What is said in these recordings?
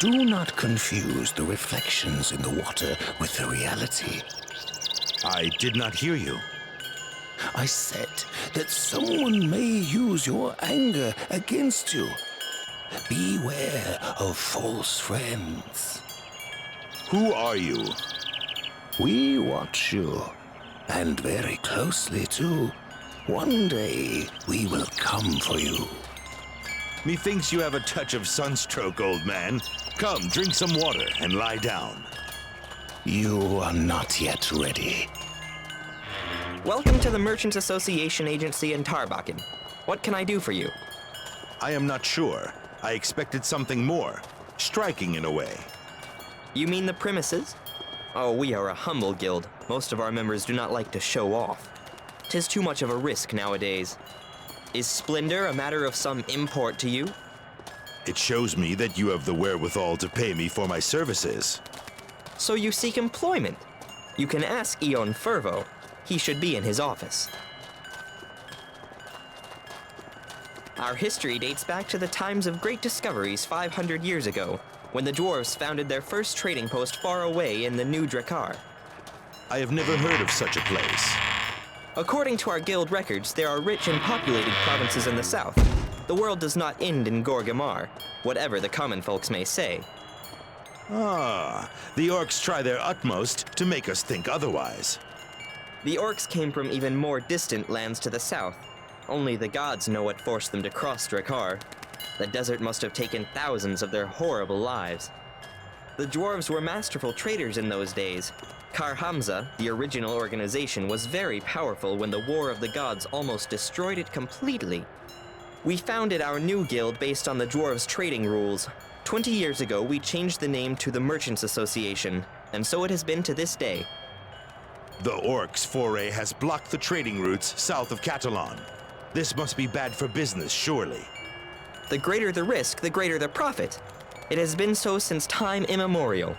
Do not confuse the reflections in the water with the reality. I did not hear you. I said that someone may use your anger against you. Beware of false friends. Who are you? We watch you, and very closely too. One day we will come for you. Methinks you have a touch of sunstroke, old man. Come, drink some water and lie down. You are not yet ready. Welcome to the Merchants Association Agency in Tharbakin. What can I do for you? I am not sure. I expected something more. Striking in a way. You mean the premises? Oh, we are a humble guild. Most of our members do not like to show off. 'Tis too much of a risk nowadays. Is splendor a matter of some import to you? It shows me that you have the wherewithal to pay me for my services. So you seek employment? You can ask Eon Fervo. He should be in his office. Our history dates back to the times of great discoveries 500 years ago, when the dwarves founded their first trading post far away in the New Drakkar. I have never heard of such a place. According to our guild records, there are rich and populated provinces in the south. The world does not end in Gorgamar, whatever the common folks may say. Ah, the orcs try their utmost to make us think otherwise. The orcs came from even more distant lands to the south. Only the gods know what forced them to cross Drakkar. The desert must have taken thousands of their horrible lives. The dwarves were masterful traders in those days. Kar Hamza, the original organization, was very powerful when the War of the Gods almost destroyed it completely. We founded our new guild based on the dwarves' trading rules. 20 years ago, we changed the name to the Merchants Association, and so it has been to this day. The orcs' foray has blocked the trading routes south of Catalan. This must be bad for business, surely. The greater the risk, the greater the profit. It has been so since time immemorial.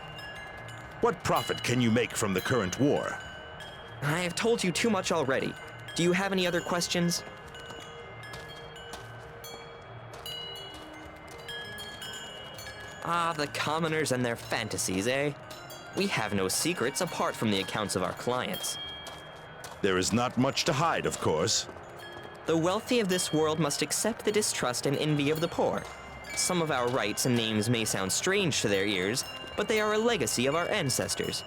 What profit can you make from the current war? I have told you too much already. Do you have any other questions? Ah, the commoners and their fantasies, eh? We have no secrets apart from the accounts of our clients. There is not much to hide, of course. The wealthy of this world must accept the distrust and envy of the poor. Some of our rights and names may sound strange to their ears, but they are a legacy of our ancestors.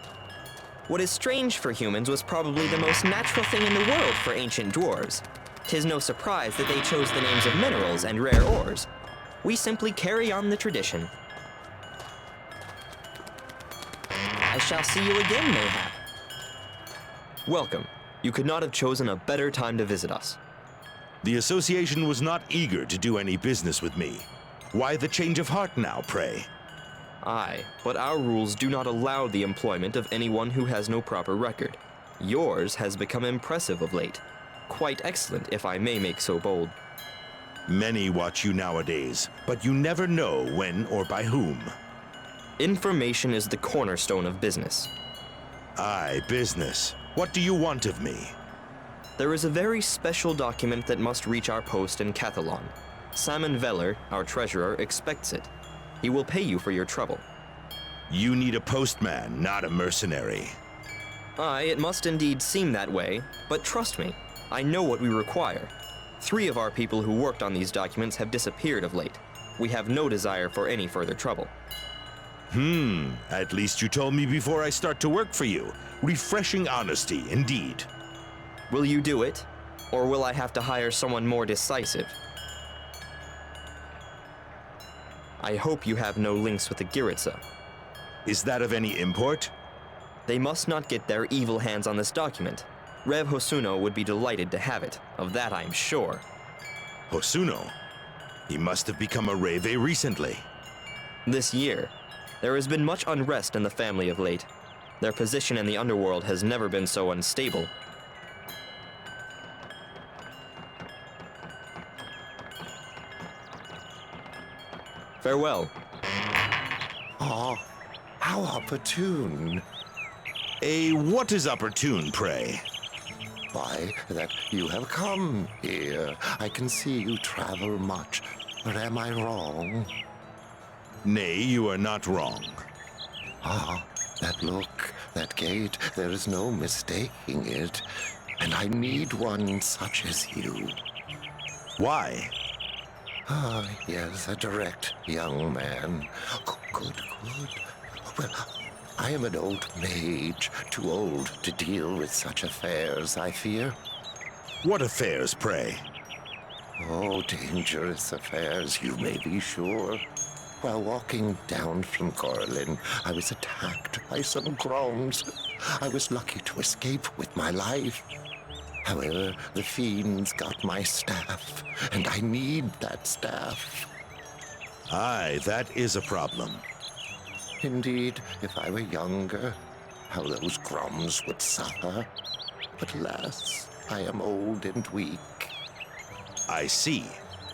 What is strange for humans was probably the most natural thing in the world for ancient dwarves. 'Tis no surprise that they chose the names of minerals and rare ores. We simply carry on the tradition. I shall see you again, mayhap. Welcome. You could not have chosen a better time to visit us. The association was not eager to do any business with me. Why the change of heart now, pray? Aye, but our rules do not allow the employment of anyone who has no proper record. Yours has become impressive of late. Quite excellent, if I may make so bold. Many watch you nowadays, but you never know when or by whom. Information is the cornerstone of business. Aye, business. What do you want of me? There is a very special document that must reach our post in Cathalon. Simon Veller, our treasurer, expects it. He will pay you for your trouble. You need a postman, not a mercenary. Aye, it must indeed seem that way, but trust me, I know what we require. 3 of our people who worked on these documents have disappeared of late. We have no desire for any further trouble. At least you told me before I start to work for you. Refreshing honesty, indeed. Will you do it? Or will I have to hire someone more decisive? I hope you have no links with the Giritsa. Is that of any import? They must not get their evil hands on this document. Rev Hosuno would be delighted to have it, of that I am sure. Hosuno? He must have become a Reve recently. This year, there has been much unrest in the family of late. Their position in the underworld has never been so unstable. Farewell. Ah, how opportune. What is opportune, pray? Why, that you have come here. I can see you travel much, but am I wrong? Nay, you are not wrong. Ah, that look, that gait, there is no mistaking it. And I need one such as you. Why? Ah, yes, a direct young man. Good. Well, I am an old mage, too old to deal with such affairs, I fear. What affairs, pray? Oh, dangerous affairs, you may be sure. While walking down from Corlin, I was attacked by some groans. I was lucky to escape with my life. However, the fiends got my staff, and I need that staff. Aye, that is a problem. Indeed, if I were younger, how those groms would suffer. But alas, I am old and weak. I see.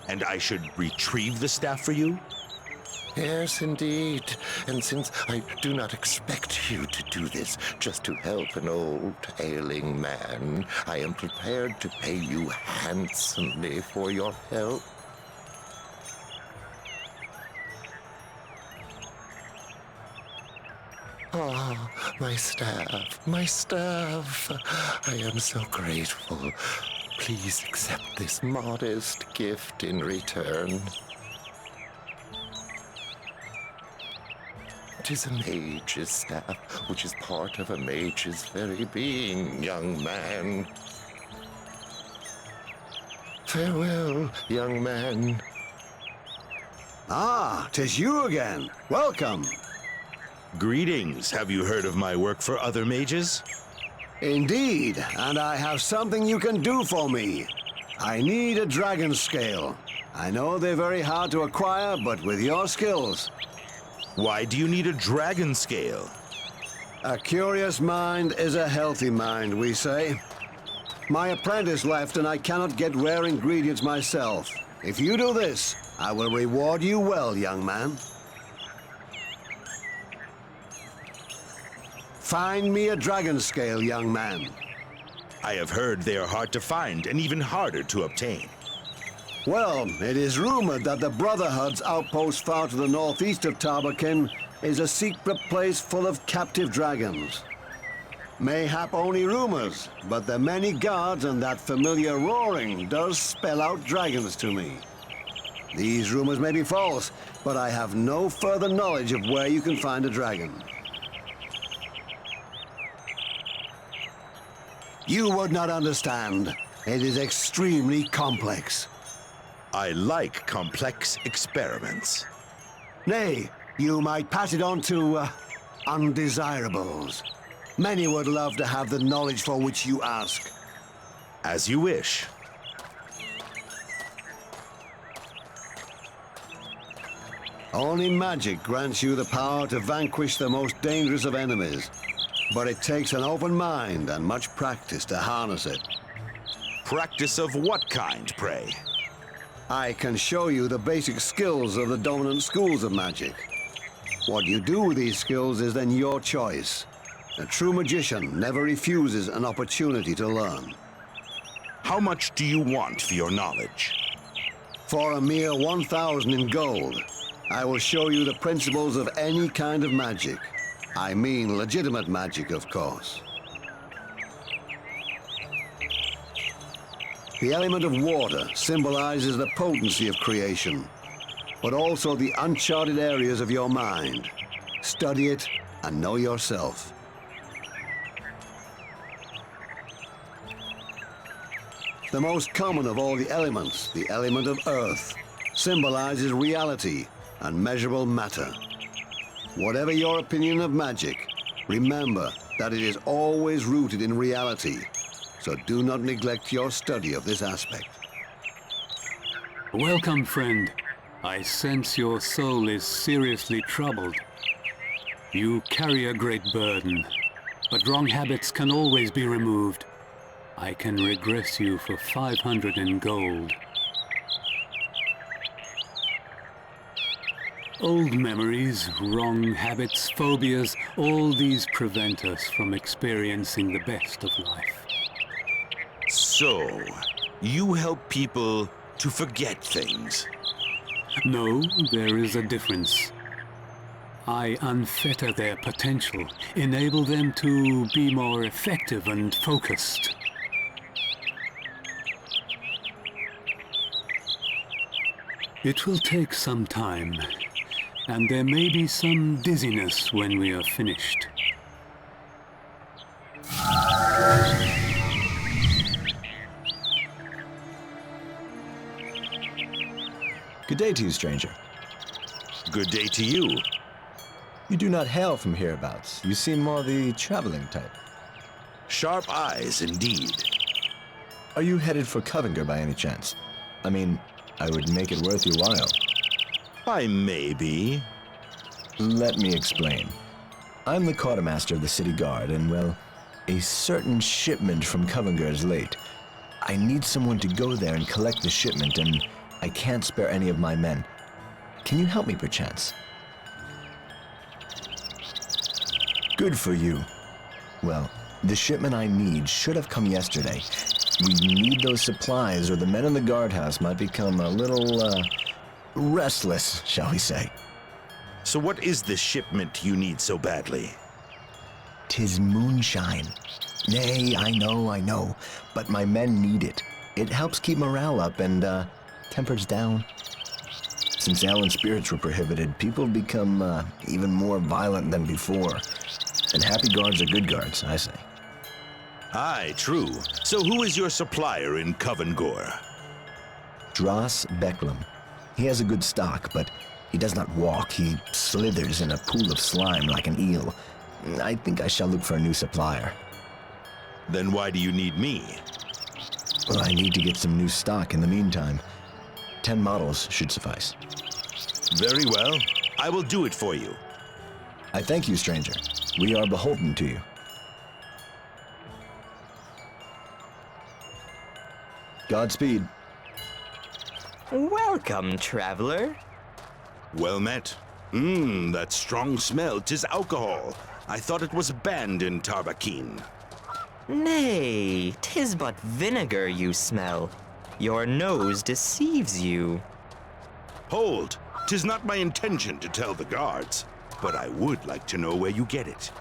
And I should retrieve the staff for you? Yes, indeed. And since I do not expect you to do this just to help an old, ailing man, I am prepared to pay you handsomely for your help. Ah, my staff, my staff. I am so grateful. Please accept this modest gift in return. It is a mage's staff, which is part of a mage's very being, young man. Farewell, young man. Ah, 'tis you again. Welcome. Greetings. Have you heard of my work for other mages? Indeed, and I have something you can do for me. I need a dragon scale. I know they're very hard to acquire, but with your skills, Why do you need a dragon scale? a curious mind is a healthy mind, we say. My apprentice left and I cannot get rare ingredients myself. If you do this, I will reward you well, young man. Find me a dragon scale, young man. I have heard they are hard to find and even harder to obtain. Well, it is rumored that the Brotherhood's outpost far to the northeast of Tharbakin is a secret place full of captive dragons. Mayhap only rumors, but the many guards and that familiar roaring does spell out dragons to me. These rumors may be false, but I have no further knowledge of where you can find a dragon. You would not understand. It is extremely complex. I like complex experiments. Nay, you might pass it on to undesirables. Many would love to have the knowledge for which you ask. As you wish. Only magic grants you the power to vanquish the most dangerous of enemies. But it takes an open mind and much practice to harness it. Practice of what kind, pray? I can show you the basic skills of the dominant schools of magic. What you do with these skills is then your choice. A true magician never refuses an opportunity to learn. How much do you want for your knowledge? For a mere 1,000 in gold, I will show you the principles of any kind of magic. I mean legitimate magic, of course. The element of water symbolizes the potency of creation, but also the uncharted areas of your mind. Study it and know yourself. The most common of all the elements, the element of earth, symbolizes reality and measurable matter. Whatever your opinion of magic, remember that it is always rooted in reality. So do not neglect your study of this aspect. Welcome, friend. I sense your soul is seriously troubled. You carry a great burden, but wrong habits can always be removed. I can regress you for 500 in gold. Old memories, wrong habits, phobias, all these prevent us from experiencing the best of life. So, you help people to forget things. No, there is a difference. I unfetter their potential, enable them to be more effective and focused. It will take some time, and there may be some dizziness when we are finished. Good day to you, stranger. Good day to you. You do not hail from hereabouts. You seem more the traveling type. Sharp eyes, indeed. Are you headed for Covington by any chance? I mean, I would make it worth your while. I may be. Let me explain. I'm the quartermaster of the city guard, and well, a certain shipment from Covington is late. I need someone to go there and collect the shipment, and I can't spare any of my men. Can you help me, perchance? Good for you. Well, the shipment I need should have come yesterday. We need those supplies, or the men in the guardhouse might become a little, restless, shall we say. So what is this shipment you need so badly? 'Tis moonshine. Nay, I know, but my men need it. It helps keep morale up and, tempers down. Since ale and spirits were prohibited, people have become, even more violent than before. And happy guards are good guards, I say. Aye, true. So who is your supplier in Covington? Dross Becklum. He has a good stock, but he does not walk. He slithers in a pool of slime like an eel. I think I shall look for a new supplier. Then why do you need me? Well, I need to get some new stock in the meantime. 10 models should suffice. Very well. I will do it for you. I thank you, stranger. We are beholden to you. Godspeed. Welcome, traveler. Well met. That strong smell. 'Tis alcohol. I thought it was banned in Tharbakin. Nay, 'tis but vinegar you smell. Your nose deceives you. Hold! 'Tis not my intention to tell the guards, but I would like to know where you get it.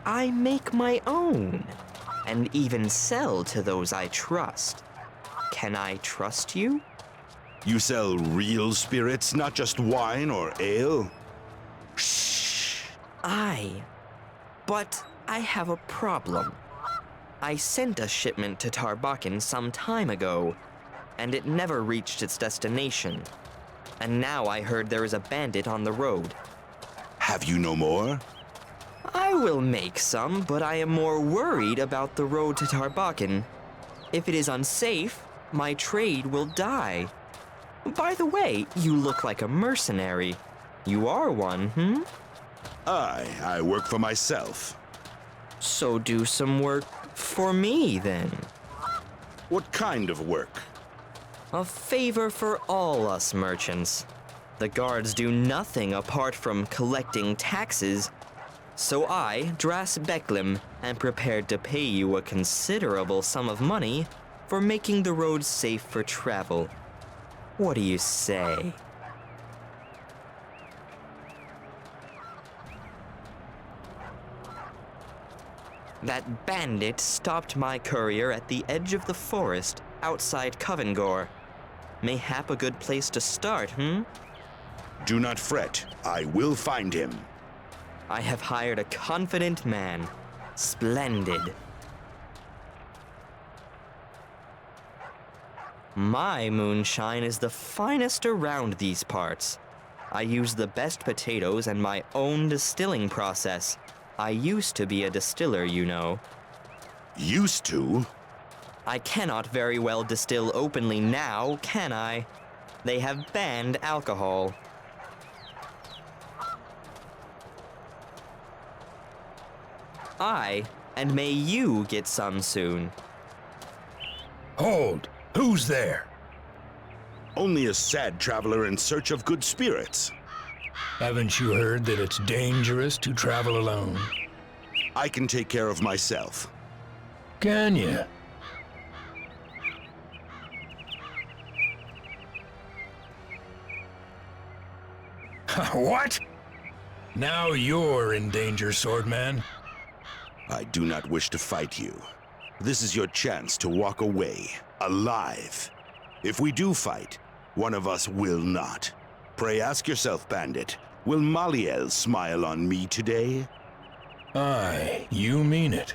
I make my own, and even sell to those I trust. Can I trust you? You sell real spirits, not just wine or ale? Aye, but I have a problem. I sent a shipment to Tharbakin some time ago, and it never reached its destination. And now I heard there is a bandit on the road. Have you no more? I will make some, but I am more worried about the road to Tharbakin. If it is unsafe, my trade will die. By the way, you look like a mercenary. You are one, Aye, I work for myself. So do some work for me, then. What kind of work? A favor for all us merchants. The guards do nothing apart from collecting taxes. So I, Dras Becklim, am prepared to pay you a considerable sum of money for making the roads safe for travel. What do you say? That bandit stopped my courier at the edge of the forest outside Covington. Mayhap a good place to start, Do not fret. I will find him. I have hired a confident man. Splendid. My moonshine is the finest around these parts. I use the best potatoes and my own distilling process. I used to be a distiller, you know. Used to? I cannot very well distill openly now, can I? They have banned alcohol. And may you get some soon. Hold! Who's there? Only a sad traveler in search of good spirits. Haven't you heard that it's dangerous to travel alone? I can take care of myself. Can you? What? Now you're in danger, Swordman. I do not wish to fight you. This is your chance to walk away, alive. If we do fight, one of us will not. Pray ask yourself, Bandit, will Maliel smile on me today? Aye, you mean it.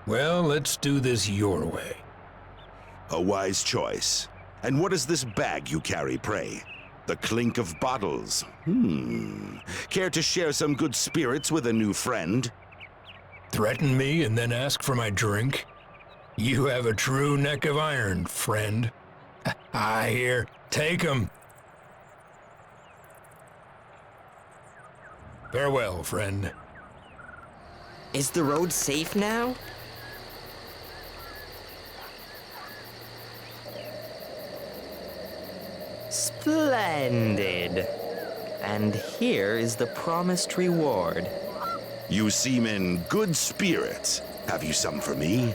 Well, let's do this your way. A wise choice. And what is this bag you carry, pray? The clink of bottles. Care to share some good spirits with a new friend? Threaten me and then ask for my drink? You have a true neck of iron, friend. I hear. Take 'em. Farewell, friend. Is the road safe now? Splendid. And here is the promised reward. You seem in good spirits. Have you some for me?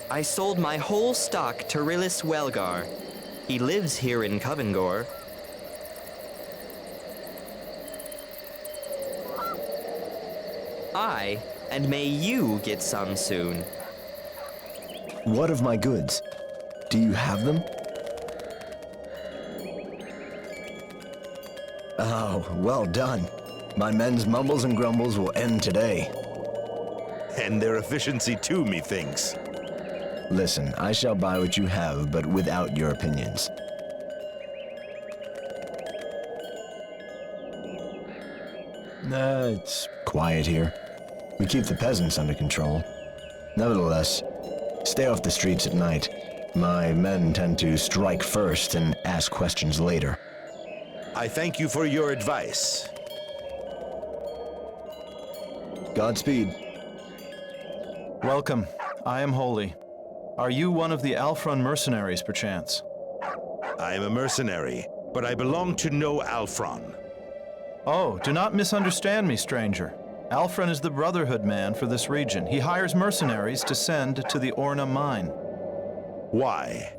I sold my whole stock to Rilis Welgar. He lives here in Covengore. Aye, and may you get some soon. What of my goods? Do you have them? Oh, well done. My men's mumbles and grumbles will end today. And their efficiency too, methinks. Listen, I shall buy what you have, but without your opinions. It's quiet here. We keep the peasants under control. Nevertheless, stay off the streets at night. My men tend to strike first and ask questions later. I thank you for your advice. Godspeed. Welcome. I am Holy. Are you one of the Alfron mercenaries, perchance? I am a mercenary, but I belong to no Alfron. Oh, do not misunderstand me, stranger. Alfron is the Brotherhood man for this region. He hires mercenaries to send to the Orna mine. Why?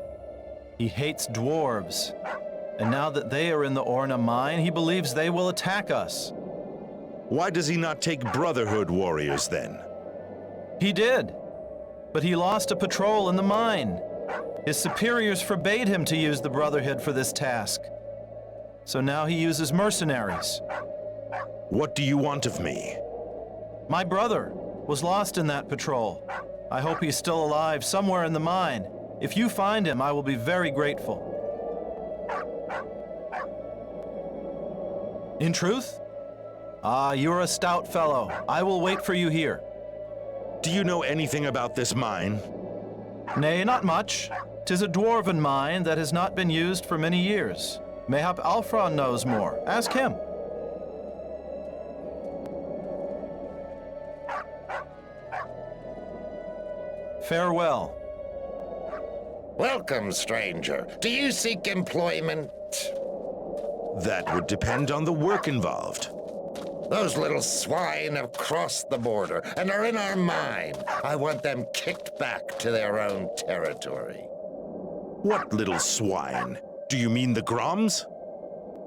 He hates dwarves. And now that they are in the Orna mine, he believes they will attack us. Why does he not take Brotherhood warriors then? He did. But he lost a patrol in the mine. His superiors forbade him to use the Brotherhood for this task. So now he uses mercenaries. What do you want of me? My brother was lost in that patrol. I hope he's still alive somewhere in the mine. If you find him, I will be very grateful. In truth? Ah, you're a stout fellow. I will wait for you here. Do you know anything about this mine? Nay, not much. 'Tis a dwarven mine that has not been used for many years. Mayhap Alfron knows more. Ask him. Farewell. Welcome, stranger. Do you seek employment? That would depend on the work involved. Those little swine have crossed the border and are in our mine. I want them kicked back to their own territory. What little swine? Do you mean the Groms?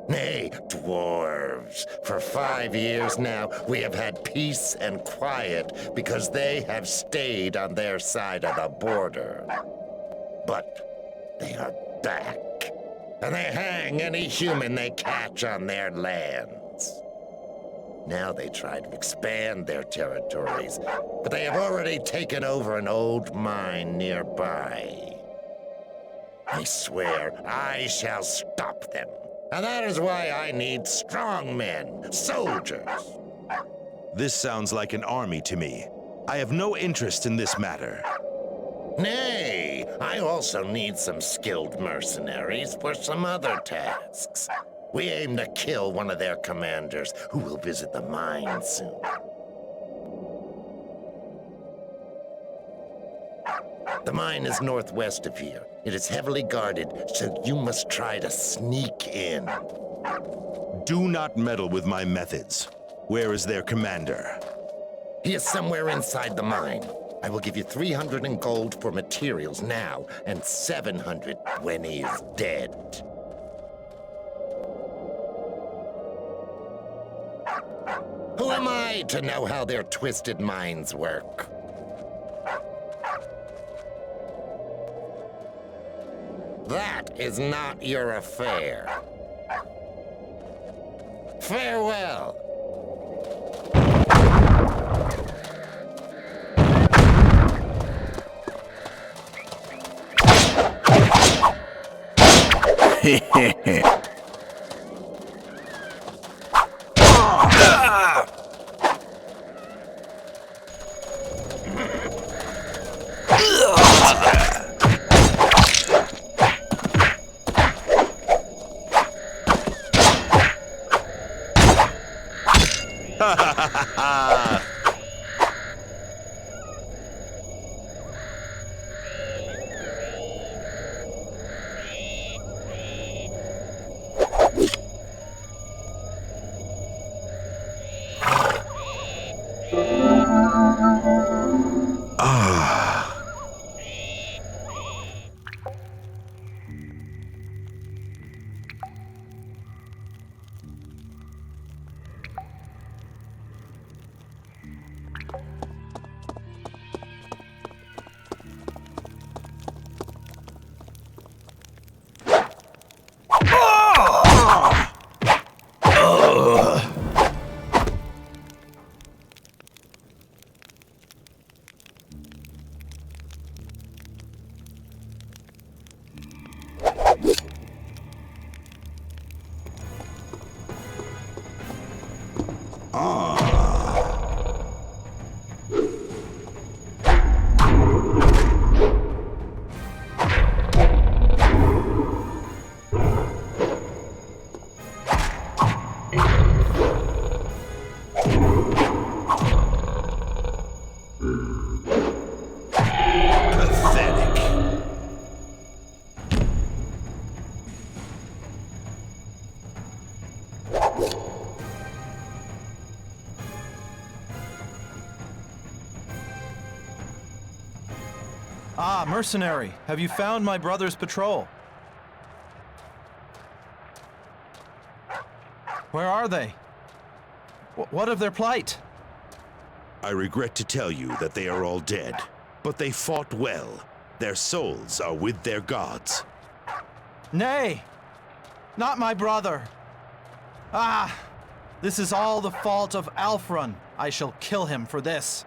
Nay, dwarves. For 5 years now, we have had peace and quiet because they have stayed on their side of the border. But they are back, and they hang any human they catch on their lands. Now they try to expand their territories, but they have already taken over an old mine nearby. I swear I shall stop them. And that is why I need strong men, soldiers. This sounds like an army to me. I have no interest in this matter. Nay, I also need some skilled mercenaries for some other tasks. We aim to kill one of their commanders, who will visit the mine soon. The mine is northwest of here. It is heavily guarded, so you must try to sneak in. Do not meddle with my methods. Where is their commander? He is somewhere inside the mine. I will give you 300 in gold for materials now, and 700 when he is dead. Who am I to know how their twisted minds work? That is not your affair. Farewell. Ah, mercenary, have you found my brother's patrol? Where are they? What of their plight? I regret to tell you that they are all dead, but they fought well. Their souls are with their gods. Nay, not my brother. Ah, this is all the fault of Alfrun. I shall kill him for this.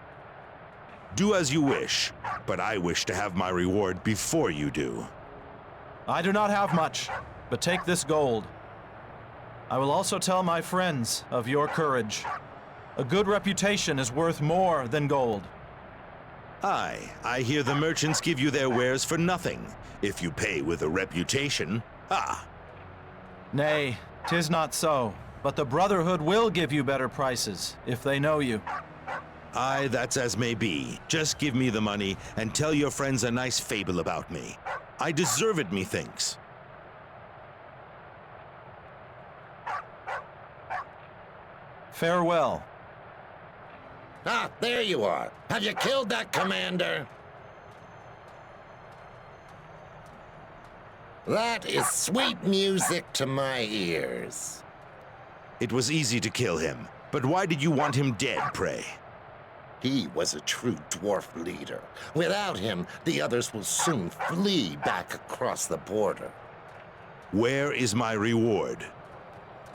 Do as you wish, but I wish to have my reward before you do. I do not have much, but take this gold. I will also tell my friends of your courage. A good reputation is worth more than gold. Aye, I hear the merchants give you their wares for nothing, if you pay with a reputation. Ah! Nay, 'tis not so, but the Brotherhood will give you better prices, if they know you. Aye, that's as may be. Just give me the money and tell your friends a nice fable about me. I deserve it, methinks. Farewell. Ah, there you are. Have you killed that commander? That is sweet music to my ears. It was easy to kill him, but why did you want him dead, pray? He was a true dwarf leader. Without him, the others will soon flee back across the border. Where is my reward?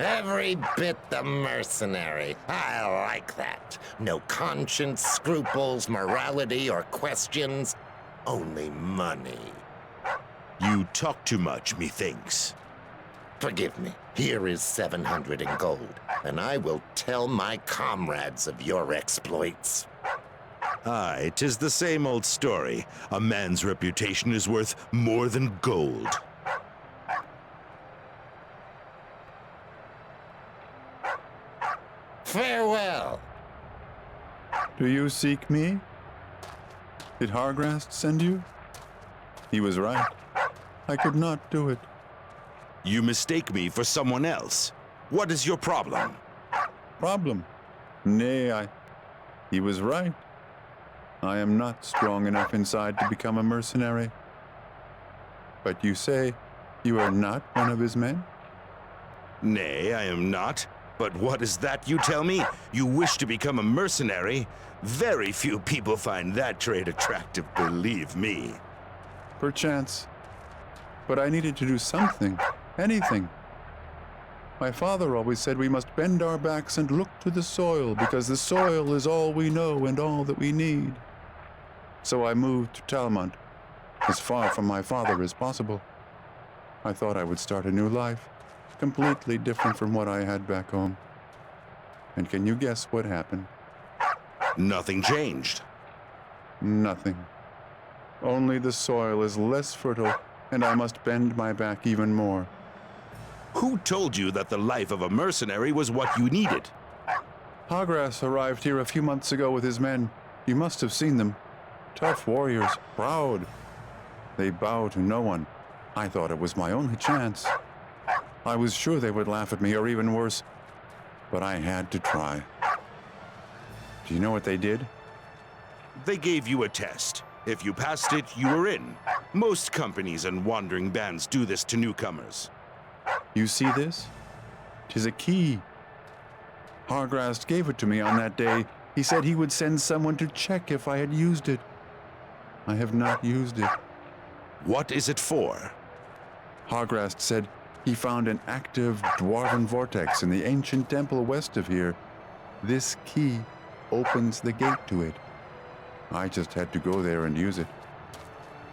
Every bit the mercenary. I like that. No conscience, scruples, morality, or questions. Only money. You talk too much, methinks. Forgive me. Here is 700 in gold, and I will tell my comrades of your exploits. Aye, 'tis the same old story. A man's reputation is worth more than gold. Farewell. Do you seek me? Did Hargrast send you? He was right. I could not do it. You mistake me for someone else. What is your problem? Problem? Nay, He was right. I am not strong enough inside to become a mercenary. But you say you are not one of his men? Nay, I am not. But what is that you tell me? You wish to become a mercenary? Very few people find that trait attractive, believe me. Perchance. But I needed to do something. Anything. My father always said we must bend our backs and look to the soil, because the soil is all we know and all that we need. So I moved to Talmont, as far from my father as possible. I thought I would start a new life, completely different from what I had back home. And can you guess what happened? Nothing changed. Nothing. Only the soil is less fertile, and I must bend my back even more. Who told you that the life of a mercenary was what you needed? Hagras arrived here a few months ago with his men. You must have seen them. Tough warriors, proud. They bow to no one. I thought it was my only chance. I was sure they would laugh at me, or even worse. But I had to try. Do you know what they did? They gave you a test. If you passed it, you were in. Most companies and wandering bands do this to newcomers. You see this? 'Tis a key. Hargrast gave it to me on that day. He said he would send someone to check if I had used it. I have not used it. What is it for? Hargrast said he found an active dwarven vortex in the ancient temple west of here. This key opens the gate to it. I just had to go there and use it.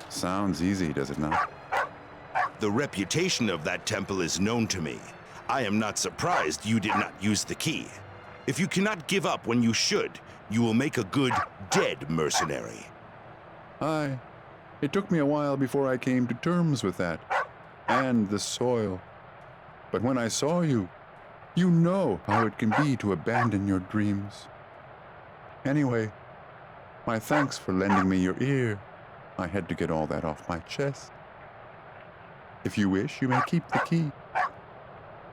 Sounds easy, does it not? The reputation of that temple is known to me. I am not surprised you did not use the key. If you cannot give up when you should, you will make a good dead mercenary. Aye. It took me a while before I came to terms with that. And the soil. But when I saw you, you know how it can be to abandon your dreams. Anyway, my thanks for lending me your ear. I had to get all that off my chest. If you wish, you may keep the key.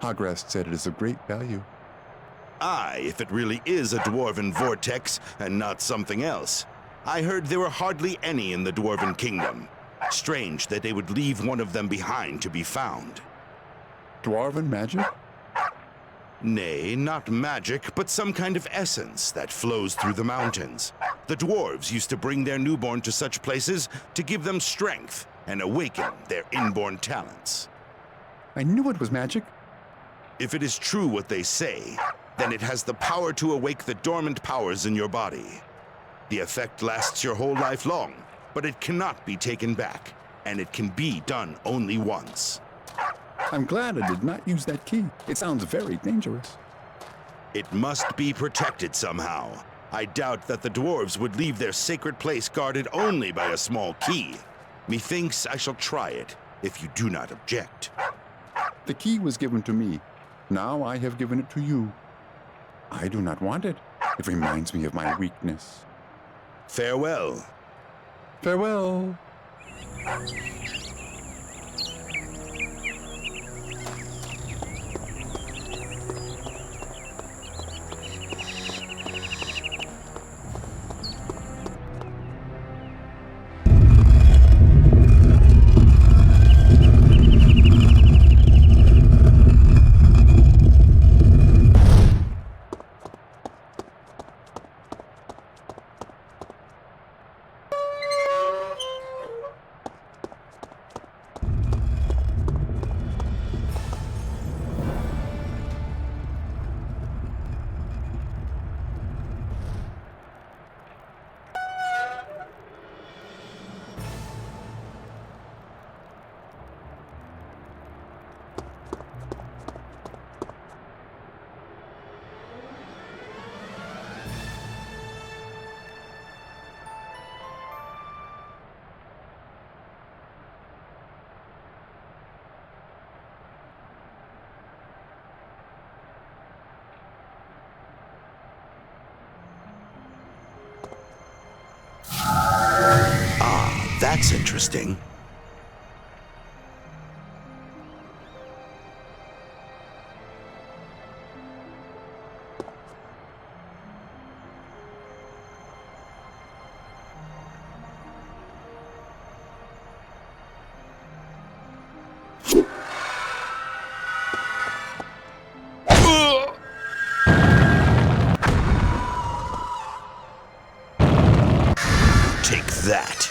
Hagrast said it is of great value. Aye, if it really is a dwarven vortex and not something else. I heard there were hardly any in the dwarven kingdom. Strange that they would leave one of them behind to be found. Dwarven magic? Nay, not magic, but some kind of essence that flows through the mountains. The dwarves used to bring their newborn to such places to give them strength and awaken their inborn talents. I knew it was magic. If it is true what they say, then it has the power to awake the dormant powers in your body. The effect lasts your whole life long, but it cannot be taken back, and it can be done only once. I'm glad I did not use that key. It sounds very dangerous. It must be protected somehow. I doubt that the dwarves would leave their sacred place guarded only by a small key. Methinks I shall try it, if you do not object. The key was given to me. Now I have given it to you. I do not want it. It reminds me of my weakness. Farewell. Farewell. That's interesting. that.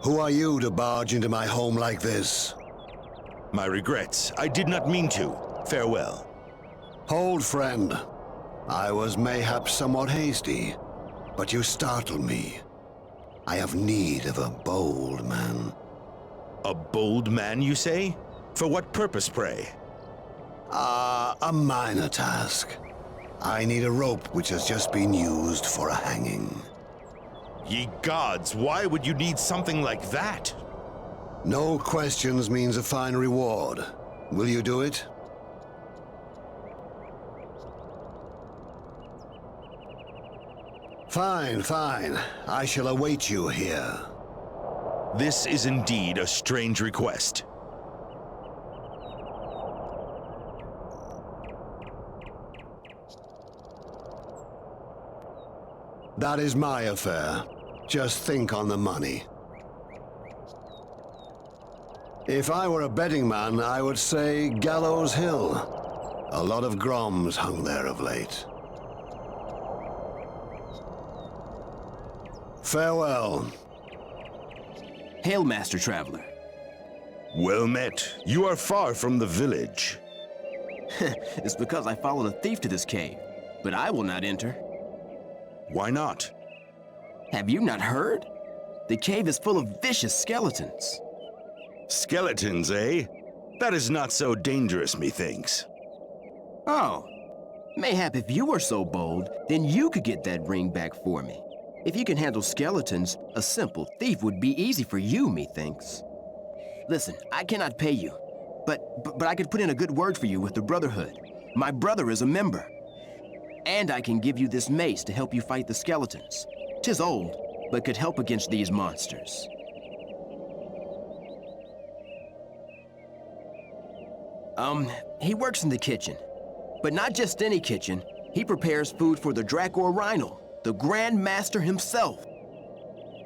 Who are you to barge into my home like this? My regrets. I did not mean to. Farewell. Hold, friend. I was mayhap somewhat hasty, but you startled me. I have need of a bold man. A bold man, you say? For what purpose, pray? A minor task. I need a rope which has just been used for a hanging. Ye gods, why would you need something like that? No questions means a fine reward. Will you do it? Fine, fine. I shall await you here. This is indeed a strange request. That is my affair. Just think on the money. If I were a betting man, I would say Gallows Hill. A lot of groms hung there of late. Farewell. Hail, Master Traveler. Well met. You are far from the village. It's because I followed a thief to this cave, but I will not enter. Why not? Have you not heard? The cave is full of vicious skeletons. Skeletons, eh? That is not so dangerous, methinks. Oh, mayhap if you were so bold, then you could get that ring back for me. If you can handle skeletons, a simple thief would be easy for you, methinks. Listen, I cannot pay you, but I could put in a good word for you with the Brotherhood. My brother is a member. And I can give you this mace to help you fight the skeletons. 'Tis old, but could help against these monsters. He works in the kitchen. But not just any kitchen. He prepares food for the Dracor Rhino, the Grand Master himself.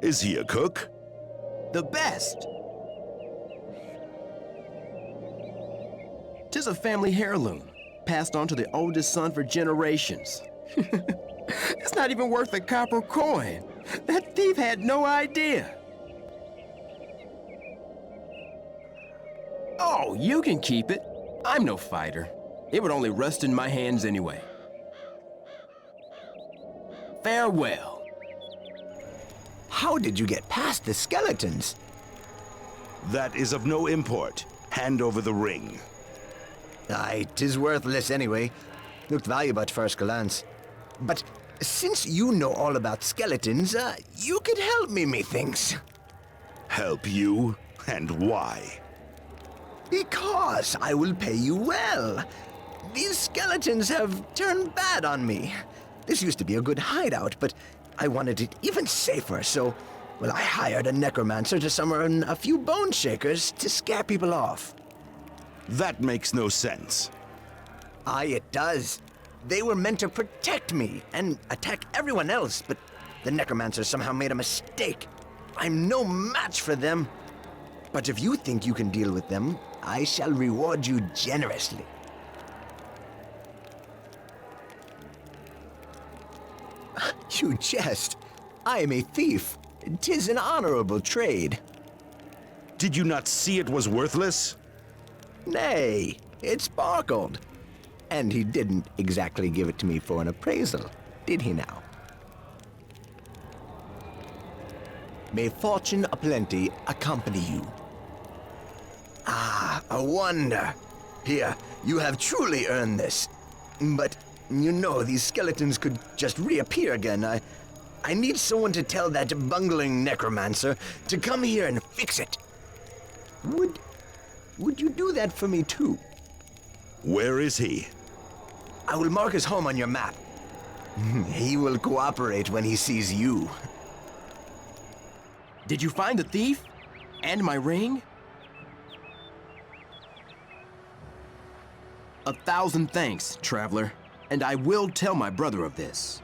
Is he a cook? The best. 'Tis a family heirloom, passed on to the oldest son for generations. It's not even worth a copper coin. That thief had no idea. Oh, you can keep it. I'm no fighter. It would only rust in my hands anyway. Farewell. How did you get past the skeletons? That is of no import. Hand over the ring. Aye, 'tis worthless anyway. Looked valuable at first glance. But since you know all about skeletons, you could help me, methinks. Help you? And why? Because I will pay you well. These skeletons have turned bad on me. This used to be a good hideout, but I wanted it even safer, so, well, I hired a necromancer to summon a few bone shakers to scare people off. That makes no sense. Aye, it does. They were meant to protect me and attack everyone else, but the necromancer somehow made a mistake. I'm no match for them. But if you think you can deal with them, I shall reward you generously. You jest. I am a thief. 'Tis an honorable trade. Did you not see it was worthless? Nay, it sparkled. And he didn't exactly give it to me for an appraisal, did he now? May fortune aplenty accompany you. Ah, a wonder. Here, you have truly earned this. But, you know, these skeletons could just reappear again. I need someone to tell that bungling necromancer to come here and fix it. Would you do that for me too? Where is he? I will mark his home on your map. He will cooperate when he sees you. Did you find the thief? And my ring? 1,000 thanks, traveler. And I will tell my brother of this.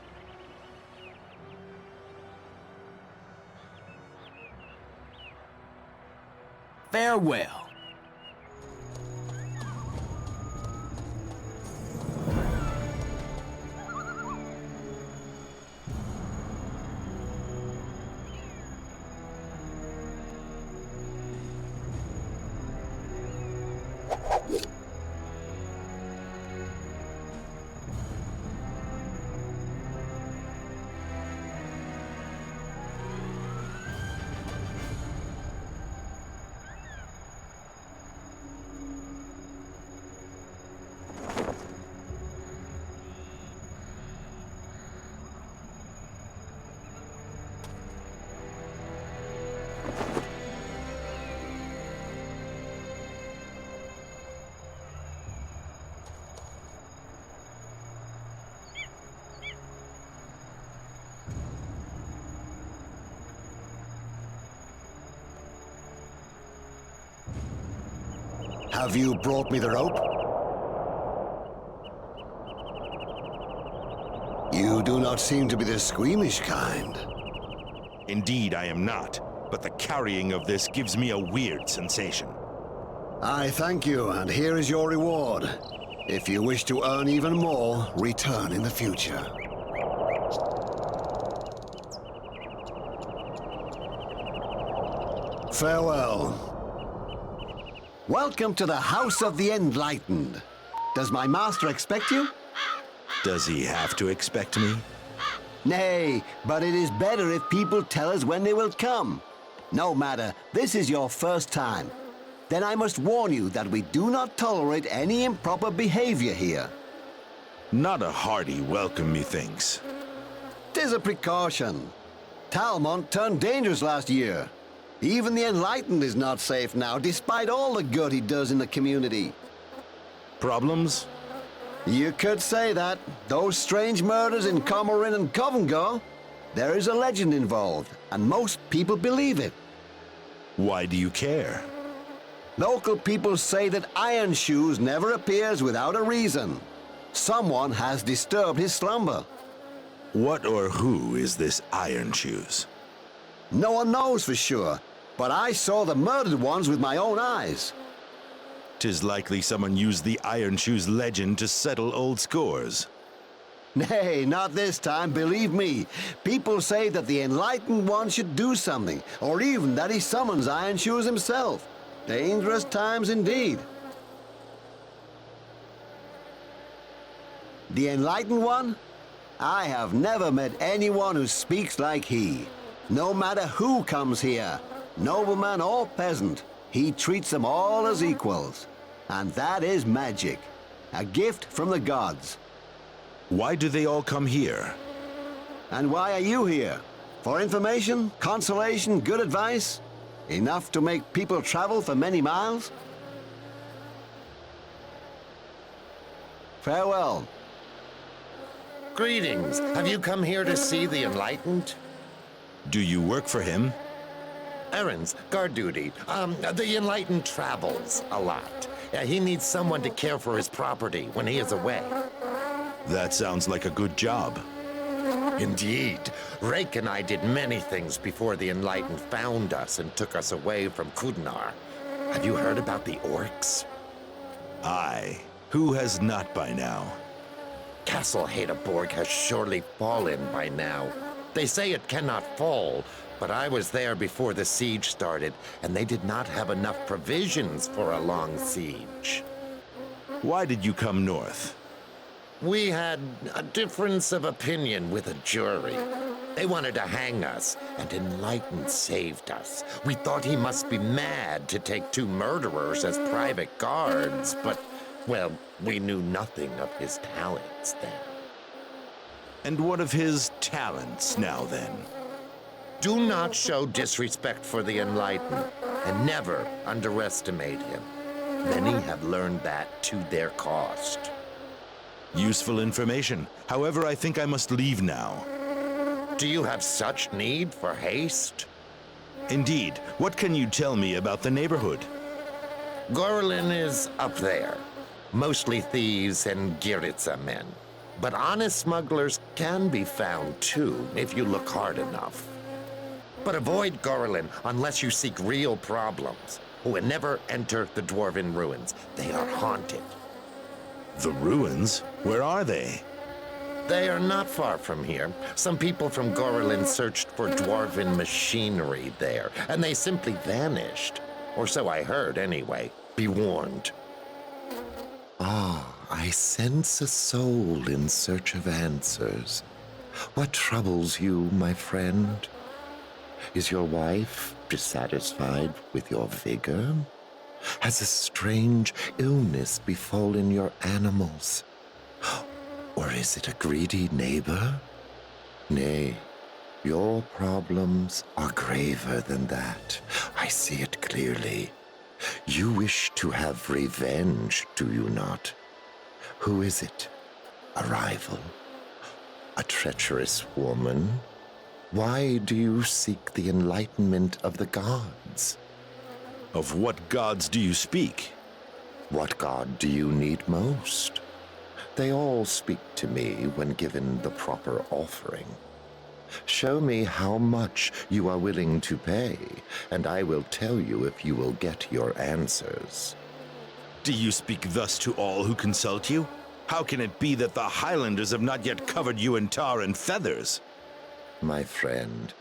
Farewell. Have you brought me the rope? You do not seem to be the squeamish kind. Indeed, I am not, but the carrying of this gives me a weird sensation. I thank you, and here is your reward. If you wish to earn even more, return in the future. Farewell. Welcome to the House of the Enlightened. Does my master expect you? Does he have to expect me? Nay, but it is better if people tell us when they will come. No matter, this is your first time. Then I must warn you that we do not tolerate any improper behavior here. Not a hearty welcome, methinks. 'Tis a precaution. Talmont turned dangerous last year. Even the Enlightened is not safe now, despite all the good he does in the community. Problems? You could say that. Those strange murders in Comorin and Covengor, there is a legend involved, and most people believe it. Why do you care? Local people say that Iron Shoes never appears without a reason. Someone has disturbed his slumber. What or who is this Iron Shoes? No one knows for sure, but I saw the murdered ones with my own eyes. 'Tis likely someone used the Iron Shoes legend to settle old scores. Nay, not this time, believe me. People say that the Enlightened One should do something, or even that he summons Iron Shoes himself. Dangerous times indeed. The Enlightened One? I have never met anyone who speaks like he. No matter who comes here, nobleman or peasant, he treats them all as equals. And that is magic. A gift from the gods. Why do they all come here? And why are you here? For information, consolation, good advice? Enough to make people travel for many miles? Farewell. Greetings. Have you come here to see the Enlightened? Do you work for him? Errands, guard duty. The Enlightened travels a lot. He needs someone to care for his property when he is away. That sounds like a good job. Indeed. Rake and I did many things before the Enlightened found us and took us away from Kudenar. Have you heard about the orcs? Aye. Who has not by now? Castle Hadeborg has surely fallen by now. They say it cannot fall, but I was there before the siege started, and they did not have enough provisions for a long siege. Why did you come north? We had a difference of opinion with a jury. They wanted to hang us, and Enlightened saved us. We thought he must be mad to take two murderers as private guards, but, well, we knew nothing of his talents then. And what of his talents now then? Do not show disrespect for the Enlightened, and never underestimate him. Many have learned that to their cost. Useful information. However, I think I must leave now. Do you have such need for haste? Indeed. What can you tell me about the neighborhood? Gorlin is up there. Mostly thieves and Giritsa men. But honest smugglers can be found too, if you look hard enough. But avoid Gorlin unless you seek real problems. And never enter the Dwarven ruins. They are haunted. The ruins? Where are they? They are not far from here. Some people from Gorlin searched for Dwarven machinery there, and they simply vanished. Or so I heard, anyway. Be warned. Ah, I sense a soul in search of answers. What troubles you, my friend? Is your wife dissatisfied with your vigor? Has a strange illness befallen your animals? Or is it a greedy neighbor? Nay, your problems are graver than that. I see it clearly. You wish to have revenge, do you not? Who is it? A rival? A treacherous woman? Why do you seek the enlightenment of the gods? Of what gods do you speak? What god do you need most? They all speak to me when given the proper offering. Show me how much you are willing to pay, and I will tell you if you will get your answers. Do you speak thus to all who consult you? How can it be that the Highlanders have not yet covered you in tar and feathers? My friend,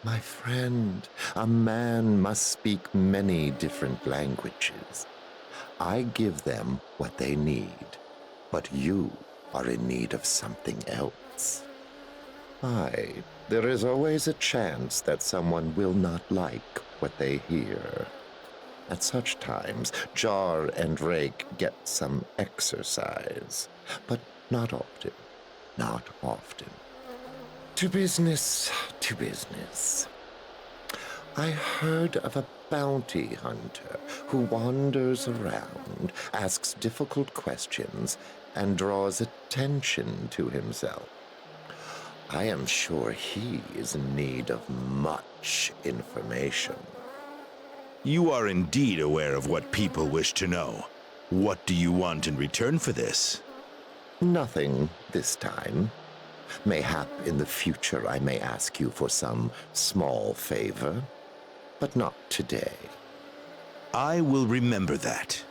a man must speak many different languages. I give them what they need, but you are in need of something else. Aye, there is always a chance that someone will not like what they hear. At such times, Jar and Rake get some exercise, but not often, not often. To business, to business. I heard of a bounty hunter who wanders around, asks difficult questions, and draws attention to himself. I am sure he is in need of much information. You are indeed aware of what people wish to know. What do you want in return for this? Nothing this time. Mayhap in the future I may ask you for some small favor, but not today. I will remember that.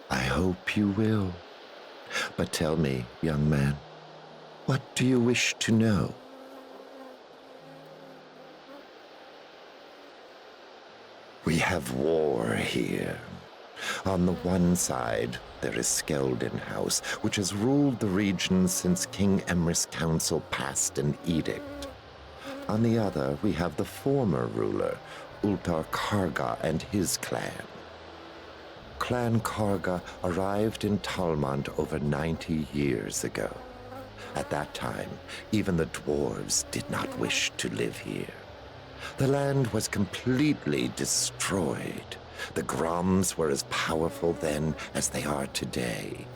I hope you will. But tell me, young man, what do you wish to know? We have war here. On the one side, there is Skeldon House, which has ruled the region since King Emrys' council passed an edict. On the other, we have the former ruler, Ultar Karga, and his clan. Clan Karga arrived in Talmont over 90 years ago. At that time, even the dwarves did not wish to live here. The land was completely destroyed. The Groms were as powerful then as they are today,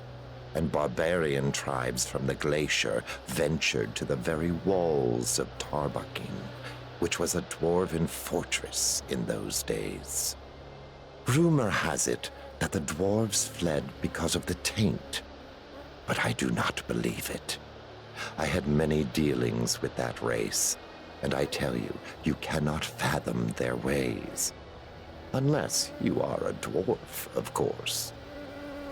and barbarian tribes from the glacier ventured to the very walls of Tharbakin, which was a dwarven fortress in those days. Rumor has it that the dwarves fled because of the taint, but I do not believe it. I had many dealings with that race, and I tell you, you cannot fathom their ways. Unless you are a dwarf, of course.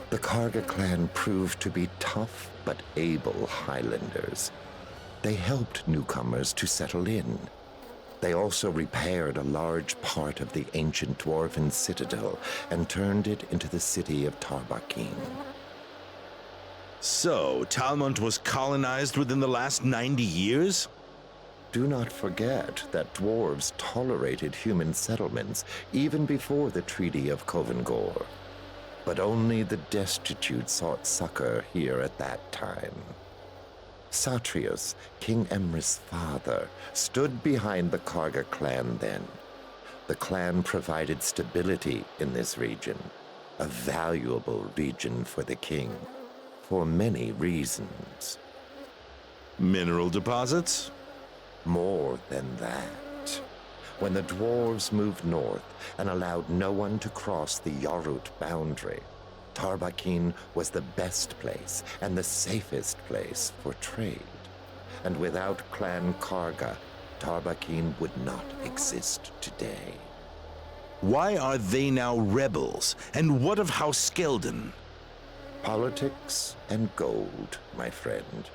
The Karga clan proved to be tough but able Highlanders. They helped newcomers to settle in. They also repaired a large part of the ancient dwarven citadel and turned it into the city of Tharbakin. So, Talmont was colonized within the last 90 years? Do not forget that dwarves tolerated human settlements even before the Treaty of Covengor. But only the destitute sought succor here at that time. Satrius, King Emrys' father, stood behind the Karga clan then. The clan provided stability in this region, a valuable region for the king, for many reasons. Mineral deposits? More than that. When the dwarves moved north and allowed no one to cross the Yarut boundary, Tharbakin was the best place and the safest place for trade. And without Clan Karga, Tharbakin would not exist today. Why are they now rebels? And what of House Skeldon? Politics and gold, my friend.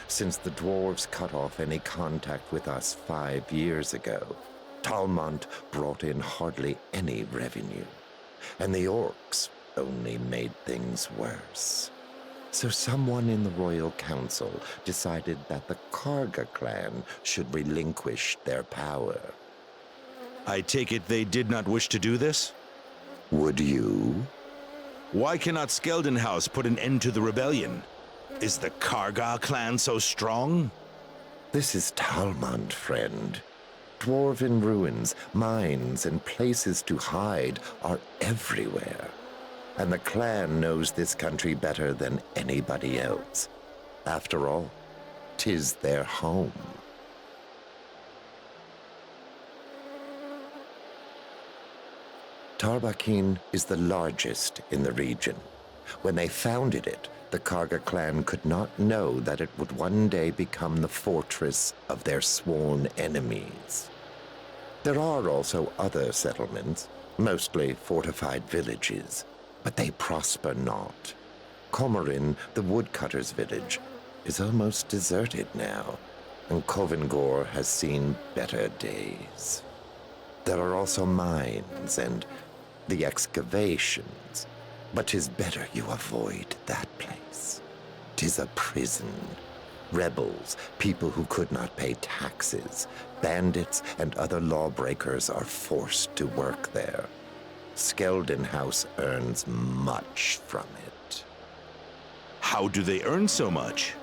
Since the dwarves cut off any contact with us 5 years ago, Talmont brought in hardly any revenue, and the orcs only made things worse. So someone in the Royal Council decided that the Karga clan should relinquish their power. I take it they did not wish to do this? Would you? Why cannot Skeldon House put an end to the rebellion? Is the Karga clan so strong? This is Talmont, friend. Dwarven ruins, mines, and places to hide are everywhere. And the clan knows this country better than anybody else. After all, 'tis their home. Tharbakin is the largest in the region. When they founded it, the Karga clan could not know that it would one day become the fortress of their sworn enemies. There are also other settlements, mostly fortified villages, but they prosper not. Comorin, the woodcutter's village, is almost deserted now, and Covengor has seen better days. There are also mines and the excavations, but 'tis better you avoid that place. 'Tis a prison. Rebels, people who could not pay taxes, bandits, and other lawbreakers are forced to work there. Skeldon House earns much from it. How do they earn so much?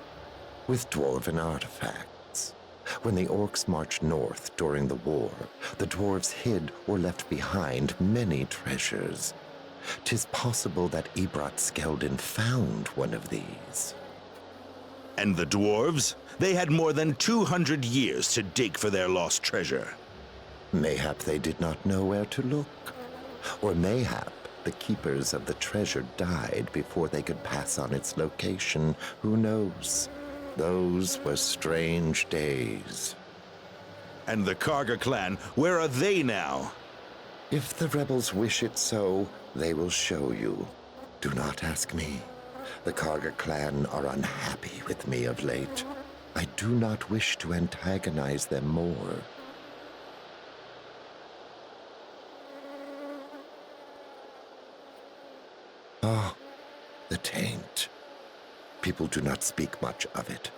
With dwarven artifacts. When the orcs marched north during the war, the dwarves hid or left behind many treasures. 'Tis possible that Ebrat Skeldon found one of these. And the dwarves? They had more than 200 years to dig for their lost treasure. Mayhap they did not know where to look. Or mayhap the keepers of the treasure died before they could pass on its location. Who knows? Those were strange days. And the Karga clan, where are they now? If the rebels wish it so, they will show you. Do not ask me. The Karga clan are unhappy with me of late. I do not wish to antagonize them more. Ah, the taint. People do not speak much of it.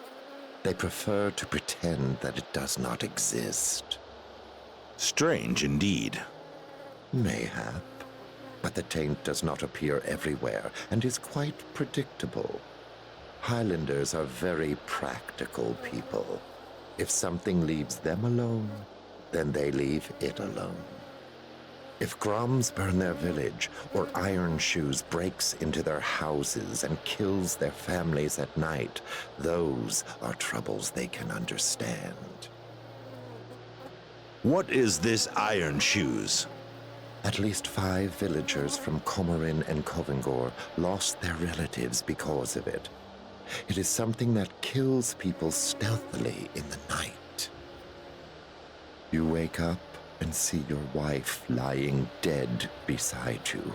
They prefer to pretend that it does not exist. Strange indeed. Mayhap. But the taint does not appear everywhere and is quite predictable. Highlanders are very practical people. If something leaves them alone, then they leave it alone. If Groms burn their village, or Iron Shoes breaks into their houses and kills their families at night, those are troubles they can understand. What is this Iron Shoes? At least 5 villagers from Comorin and Covengor lost their relatives because of it. It is something that kills people stealthily in the night. You wake up and see your wife lying dead beside you,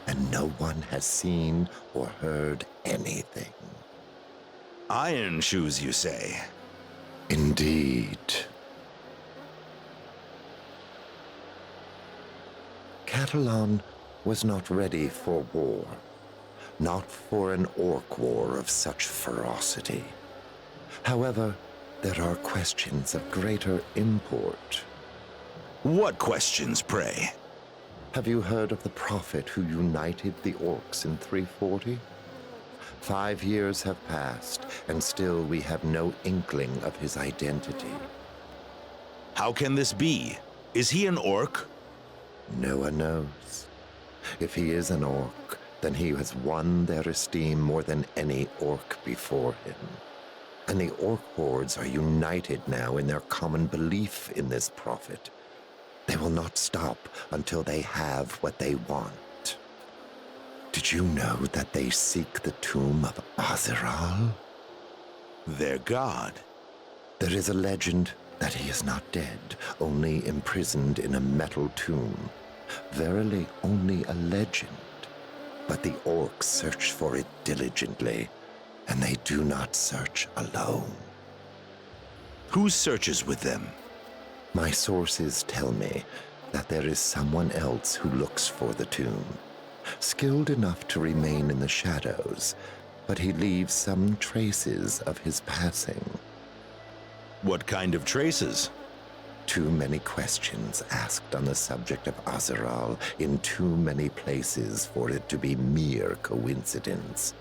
and no one has seen or heard anything. Iron Shoes, you say? Indeed. Catalan was not ready for war, not for an orc war of such ferocity. However, There are questions of greater import. What questions, pray? Have you heard of the prophet who united the orcs in 340? 5 years have passed, and still we have no inkling of his identity. How can this be? Is he an orc? No one knows. If he is an orc, then he has won their esteem more than any orc before him. And the orc hordes are united now in their common belief in this prophet. They will not stop until they have what they want. Did you know that they seek the tomb of Azeral? Their god. There is a legend that he is not dead, only imprisoned in a metal tomb. Verily, only a legend. But the orcs search for it diligently, and they do not search alone. Who searches with them? My sources tell me that there is someone else who looks for the tomb, skilled enough to remain in the shadows, but he leaves some traces of his passing. What kind of traces? Too many questions asked on the subject of Azeral in too many places for it to be mere coincidence.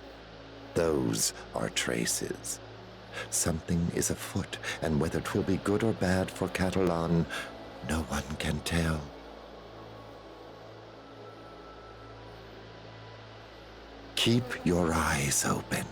Those are traces. Something is afoot, and whether 'twill be good or bad for Catalan, no one can tell. Keep your eyes open.